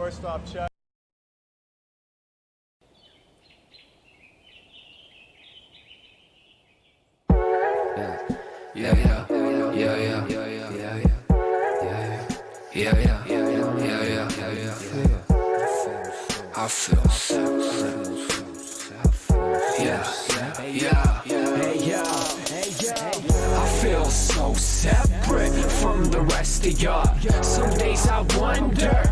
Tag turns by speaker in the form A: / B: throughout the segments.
A: First off, check.
B: I feel so. I feel so separate from the rest of y'all. Some days I wonder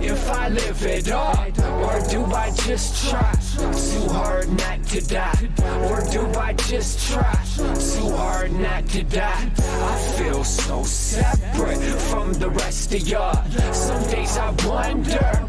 B: if I live it up, or do I just try too hard not to die? Or do I just try too hard not to die? I feel so separate from the rest of y'all. Some days I wonder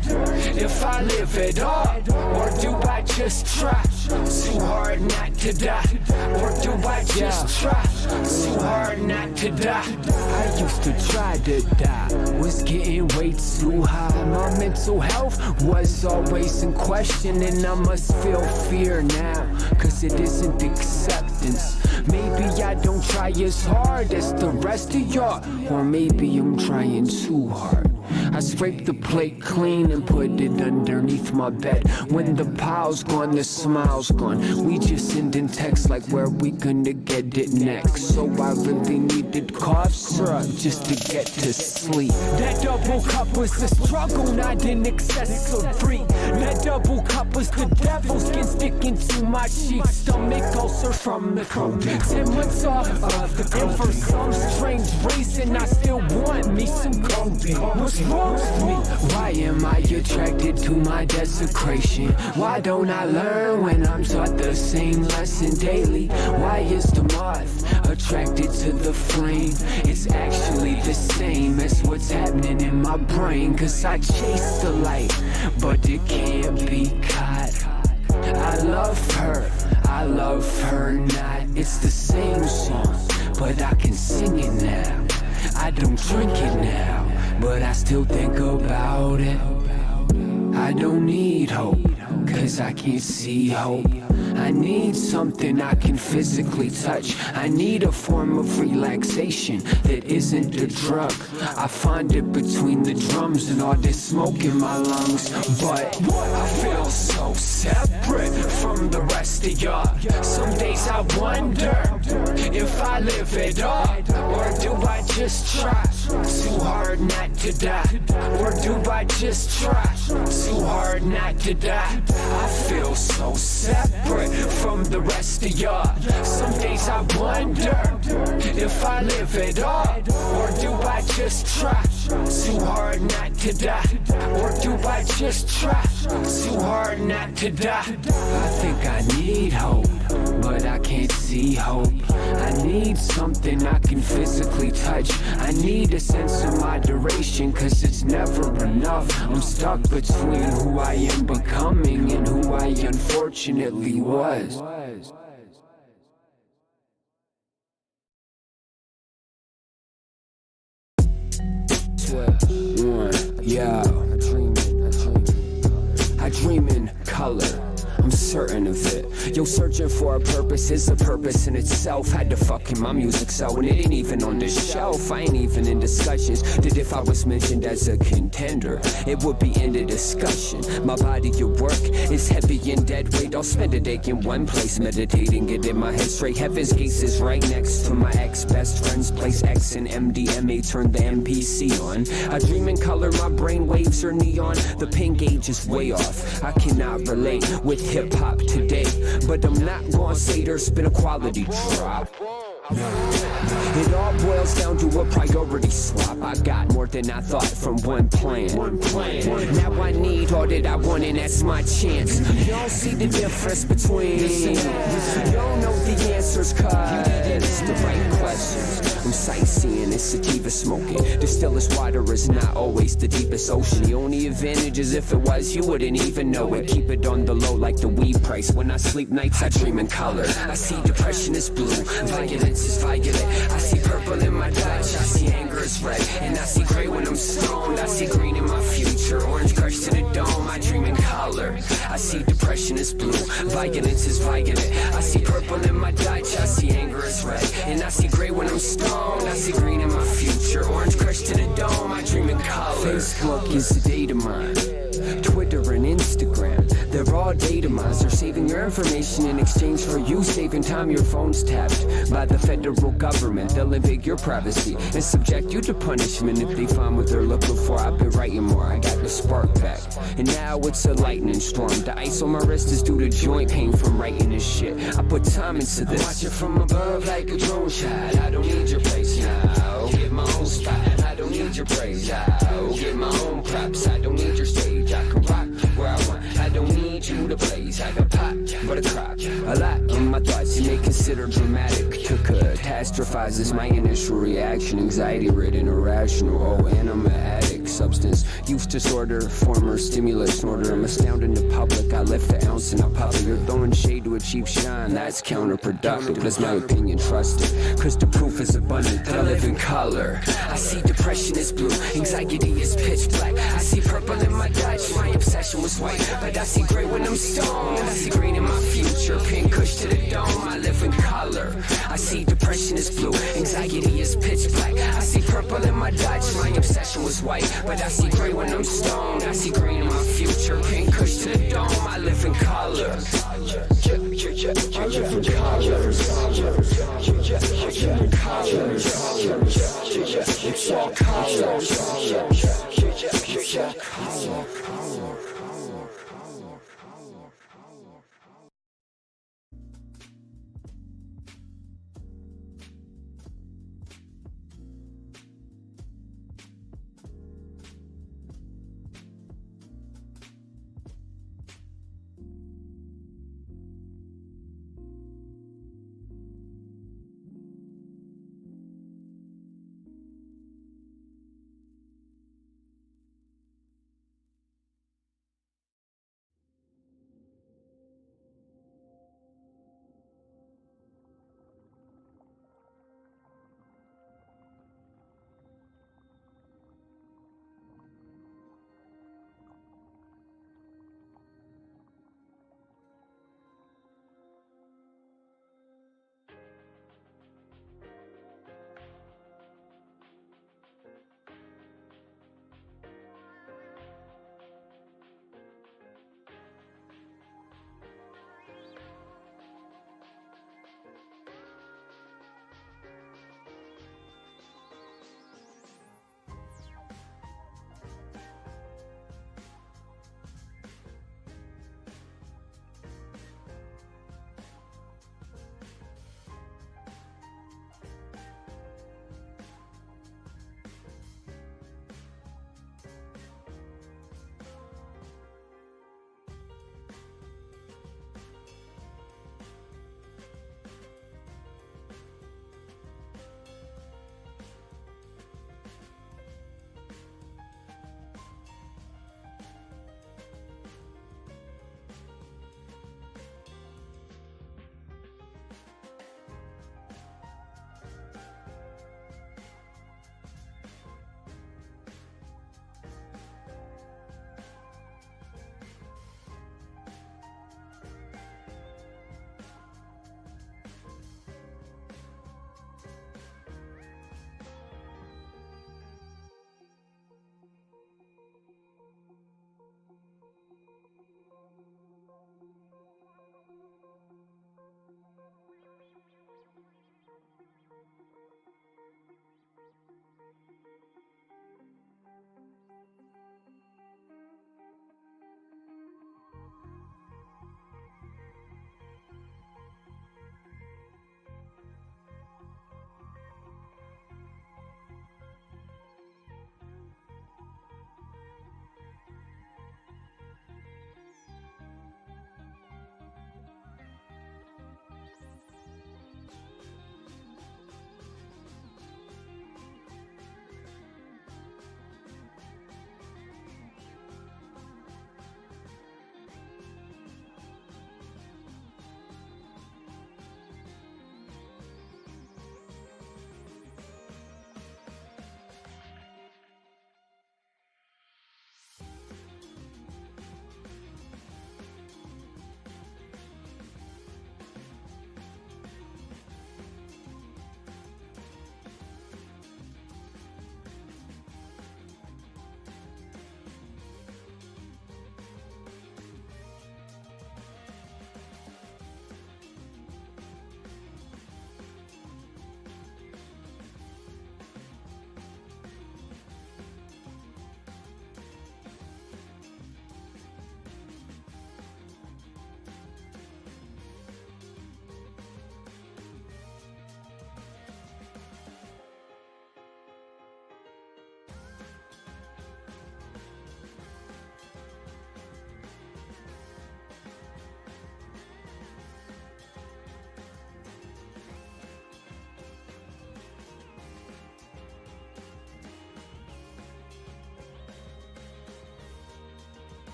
B: if I live it up, or do I just try too hard not to die? Or do I just try too hard not to die? I used to try to die, was getting way too high. My mental health was always in question, and I must feel fear now, cause it isn't acceptance. Maybe I don't try as hard as the rest of y'all, or maybe I'm trying too hard. I scrape the plate clean and put it underneath my bed. When the pile's gone, the smile's gone. We just send in texts like, where we gonna get it next? So I really needed cough syrup just to get to sleep. That double cup was a struggle, not in excess of 3. That double cup was the devil's skin sticking to my cheek. Stomach ulcer from the cold. 10 months off of the cold. And for some strange reason, I still want me some codeine. What's wrong with me? Why am I attracted to my desecration? Why don't I learn when I'm taught the same lesson daily? Why is the moth attracted to the flame? It's actually the same as what's happening in my brain. Cause I chase the light, but it can't be caught. I love her not. It's the same song, but I can sing it now. I don't drink it now, but I still think about it. I don't need hope, cause I can't see hope. I need something I can physically touch. I need a form of relaxation that isn't a drug. I find it between the drums and all this smoke in my lungs. But I feel so separate from the rest of y'all. Some days I wonder if I live it up, or do I just try too hard not to die? Or do I just try too hard not to die? I feel so separate from the rest of y'all. Some days I wonder if I live it up, or do I just try too hard not to die? Or do I just try too hard not to die? I think I need hope, but I can't see hope. I need something I can physically touch. I need a sense of moderation, cause it's never enough. I'm stuck between who I am becoming and who I unfortunately was. I dream in color, I'm certain of it. Yo, searching for a purpose is a purpose in itself. Had to fucking my music so, and it ain't even on the shelf. I ain't even in discussions that if I was mentioned as a contender, it would be in the discussion. My body of work is heavy and dead weight. I'll spend a day in one place meditating, get in my head straight. Heaven's gates is right next to my ex-best friend's place. X and MDMA turn the MPC on. I dream in color, my brain waves are neon. The pain gauge is way off. I cannot relate with hip-hop today, but I'm not gonna say there's been a quality drop. It all boils down to a priority swap. I got more than I thought from one plan. Now I need all that I want, and that's my chance. Y'all see the difference between you don't know the answers, cause the right questions. I'm sightseeing and sativa smoking. Distillers water is not always the deepest ocean. The only advantage is if it was, you wouldn't even know it. Keep it on the low like the weed price. When I sleep nights, I dream in color. I see depression is blue, violence is violet. I see purple in my Dutch, I see anger is red, and I see gray when I'm stoned. I see green in my future, orange crush crushed to the dome, I dream in color. I see depression is blue, violence is violent. I see purple in my Dutch, I see anger is red. And I see gray when I'm stoned, I see green in my future. Orange crushed to the dome, I dream in color. Facebook is a data mine, Twitter and Instagram, they're all data mines. They're saving your information in exchange for you saving time. Your phone's tapped by the federal government. They'll invade your privacy and subject you to punishment if they find what they're looking for. I've been writing more, I got the spark back, and now it's a lightning storm. The ice on my wrist is due to joint pain from writing this shit. I put time into this. I watch it from above like a drone shot. I don't need your place now, get my own spot. I don't need your praise, I'll get my own props. I don't need your stage, I can rock where I want. I don't need you to blaze. I got pot, but a crop. A lot of my thoughts you may consider dramatic. To catastrophize is my initial reaction. Anxiety ridden, irrational. Oh, and I'm an addict. Substance use disorder, former stimulus snorter. I'm astounding the public. I lift the ounce and I pop it. You're throwing shade to achieve shine. That's counterproductive. That's my opinion, trust it. Cause the proof is abundant that I live in color. I see depression is blue, anxiety is pitch black. I see purple in my Dutch, my obsession was white. But I see gray when I'm stoned, I see green in my future. Pink kush to the dome, I live in color. I see depression is blue, anxiety is pitch black. I see purple in my Dutch, my obsession was white. But I see gray when I'm stoned, I see green in my future. Pink kush to the dome, I live in color. I live in color. It's all colors. It's all colors.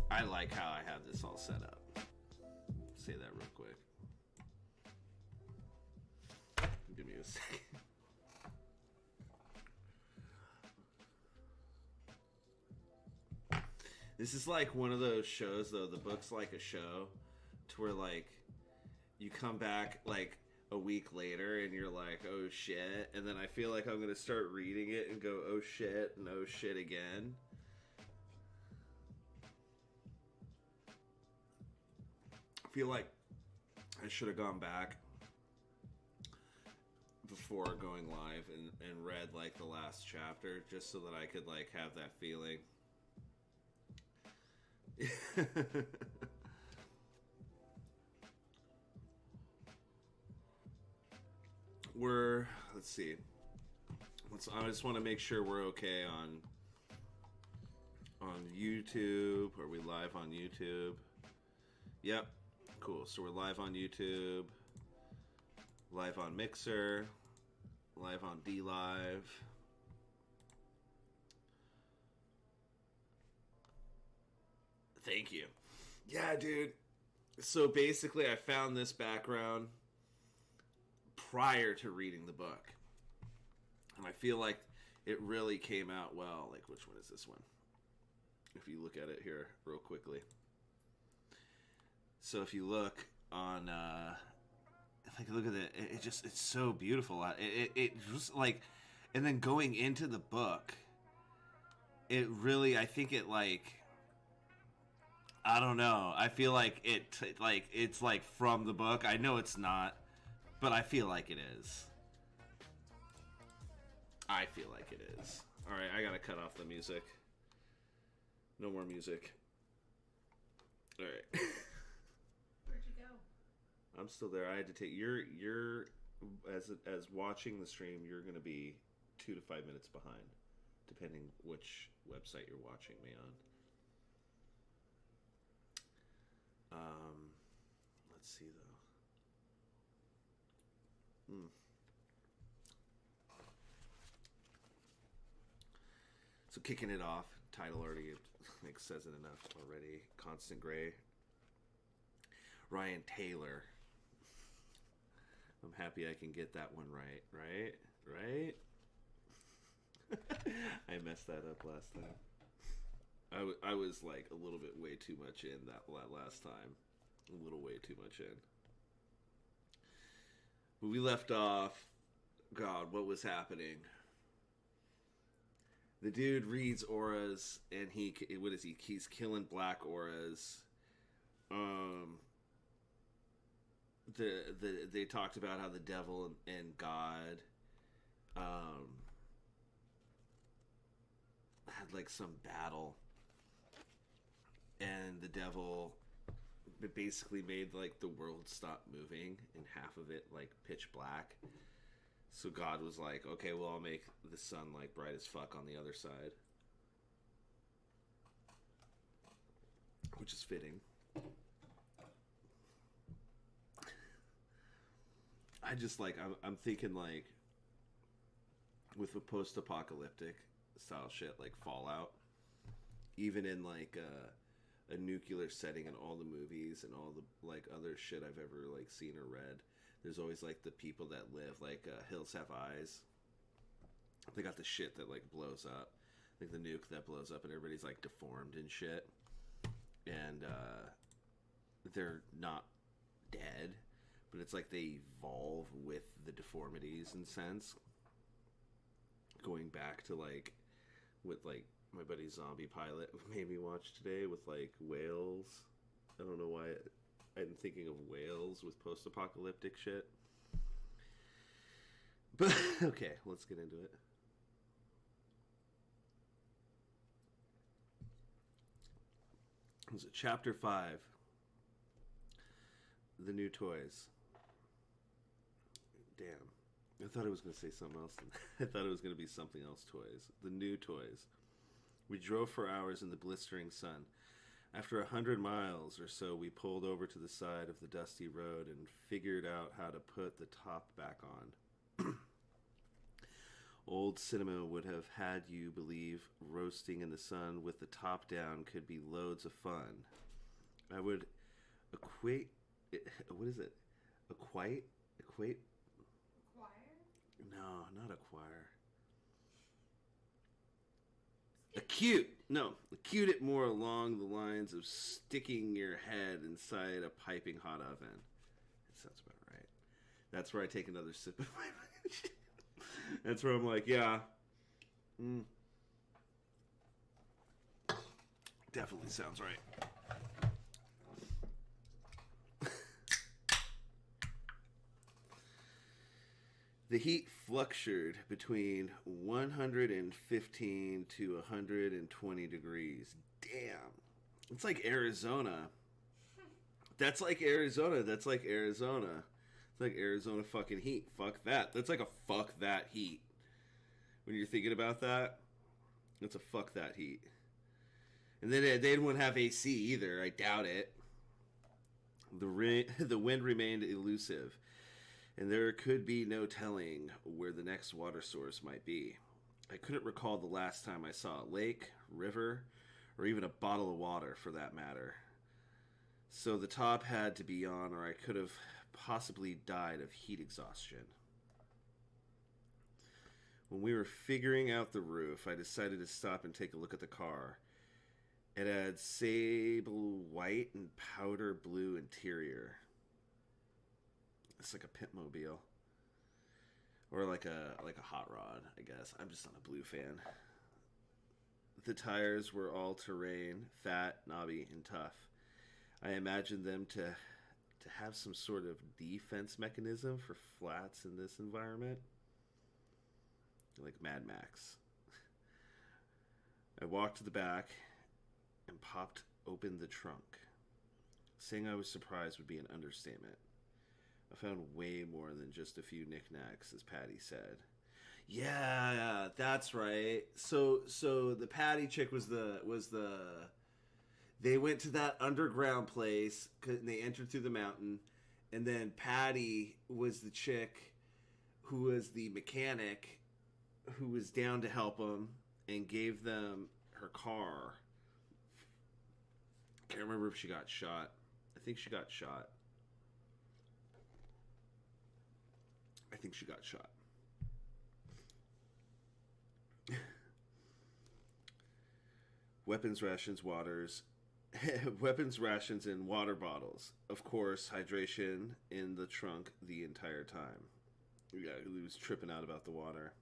A: I like how I have this all set up. Say that real quick. Give me a second. This is like one of those shows, though. The book's like a show to where, like, you come back, like, a week later and you're like, oh shit. And then I feel like I'm going to start reading it and go, oh shit, and oh shit again. I feel like I should have gone back before going live and read, like, the last chapter just so that I could, like, have that feeling. Let's see. I just want to make sure we're okay on YouTube. Are we live on YouTube? Yep. Cool. So we're live on YouTube, live on Mixer, live on DLive. Thank you. Yeah, dude. So basically, I found this background prior to reading the book. And I feel like it really came out well. Like, which one is this one? If you look at it here real quickly. So if you look on, like, look at it. It's so beautiful. It just, like, and then going into the book, it really, I think it, like, I don't know. I feel like it's like from the book. I know it's not, but I feel like it is. All right, I gotta cut off the music. No more music. All right.
C: Where'd you go?
A: I'm still there. I had to take you're as watching the stream. You're going to be 2 to 5 minutes behind, depending which website you're watching me on. Let's see though. So kicking it off, title already like says it enough already. Constant Gray. Ryan Taylor. I'm happy I can get that one right. Right? I messed that up last time. I was like a little bit way too much in that last time. A little way too much in. But we left off. God, what was happening? The dude reads auras, and what is he? He's killing black auras. They talked about how the devil and God, had like some battle, and the devil basically made like the world stop moving, and half of it like pitch black. So God was like, okay, well, I'll make the sun like bright as fuck on the other side. Which is fitting. I just like, I'm thinking like, with a post-apocalyptic style shit like Fallout, even in like a nuclear setting in all the movies and all the like other shit I've ever like seen or read, there's always like the people that live like Hills Have Eyes. They got the shit that like blows up, like the nuke that blows up and everybody's like deformed and shit, and they're not dead, but it's like they evolve with the deformities in sense, going back to like with like my buddy Zombie Pilot made me watch today with like whales. I don't know why I'm thinking of whales with post-apocalyptic shit. But okay, let's get into it. Was it chapter 5? The new toys. Damn. I thought I was going to say something else. I thought it was going to be something else toys. The new toys. We drove for hours in the blistering sun. After 100 miles or so, we pulled over to the side of the dusty road and figured out how to put the top back on. Old cinema would have had you believe roasting in the sun with the top down could be loads of fun. I would equate... What is it? Equate?
C: Choir?
A: No, not acquire. Acute. No, acute it more along the lines of sticking your head inside a piping hot oven. That sounds about right. That's where I take another sip of my... That's where I'm like, yeah. Definitely sounds right. The heat fluctuated between 115 to 120 degrees. Damn. It's like Arizona. That's like Arizona. That's like Arizona. It's like Arizona fucking heat. Fuck that. That's like a fuck that heat. When you're thinking about that, it's a fuck that heat. And then they didn't have AC either. I doubt it. The wind remained elusive, and there could be no telling where the next water source might be. I couldn't recall the last time I saw a lake, river, or even a bottle of water for that matter. So the top had to be on, or I could have possibly died of heat exhaustion. When we were figuring out the roof, I decided to stop and take a look at the car. It had sable white and powder blue interior. It's like a pitmobile. Or like a hot rod, I guess. I'm just not a blue fan. The tires were all terrain, fat, knobby, and tough. I imagined them to have some sort of defense mechanism for flats in this environment. Like Mad Max. I walked to the back and popped open the trunk. Saying I was surprised would be an understatement. I found way more than just a few knickknacks, as Patty said. Yeah, that's right. So the Patty chick was the. They went to that underground place and they entered through the mountain, and then Patty was the chick who was the mechanic who was down to help them and gave them her car. Can't remember if she got shot. I think she got shot. Weapons rations, weapons rations and water bottles. Of course, hydration in the trunk the entire time. Yeah, he was tripping out about the water.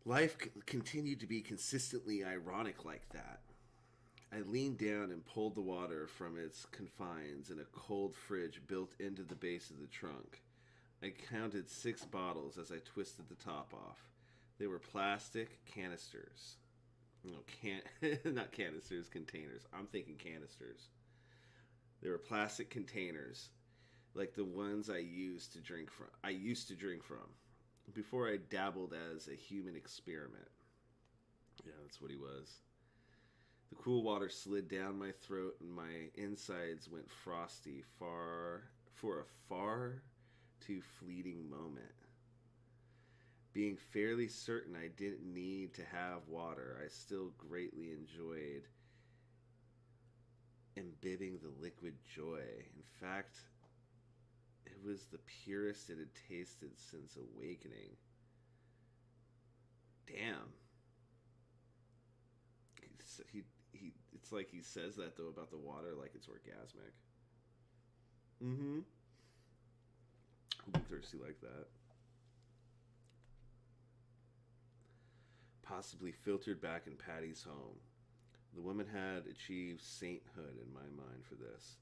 A: Life continued to be consistently ironic like that. I leaned down and pulled the water from its confines in a cold fridge built into the base of the trunk. I counted 6 bottles as I twisted the top off. They were plastic canisters. No, not canisters, containers. I'm thinking canisters. They were plastic containers, like the ones I used to drink from before I dabbled as a human experiment. Yeah, that's what he was. The cool water slid down my throat and my insides went frosty for a far too fleeting moment. Being fairly certain I didn't need to have water, I still greatly enjoyed imbibing the liquid joy. In fact, it was the purest it had tasted since awakening. Damn. It's like he says that, though, about the water, like it's orgasmic. Mm-hmm. I'm thirsty like that. Possibly filtered back in Patty's home. The woman had achieved sainthood in my mind for this.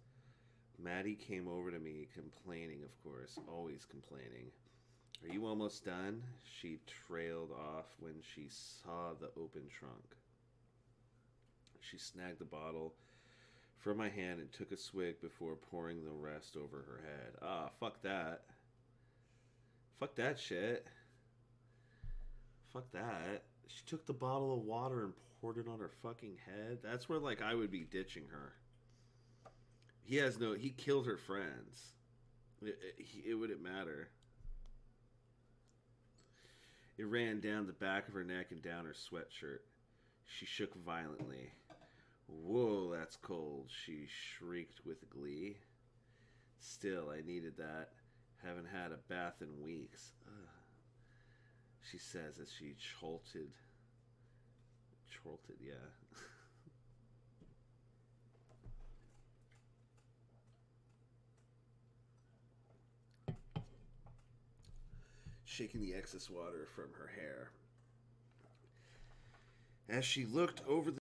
A: Maddie came over to me, complaining, of course, always complaining. Are you almost done? She trailed off when she saw the open trunk. She snagged the bottle from my hand and took a swig before pouring the rest over her head. Ah, fuck that. Fuck that shit. Fuck that. She took the bottle of water and poured it on her fucking head. That's where, like, I would be ditching her. He killed her friends. It wouldn't matter. It ran down the back of her neck and down her sweatshirt. She shook violently. Whoa, that's cold, she shrieked with glee. Still, I needed that. Haven't had a bath in weeks. Ugh. She says as she cholted, yeah. Shaking the excess water from her hair. As she looked over the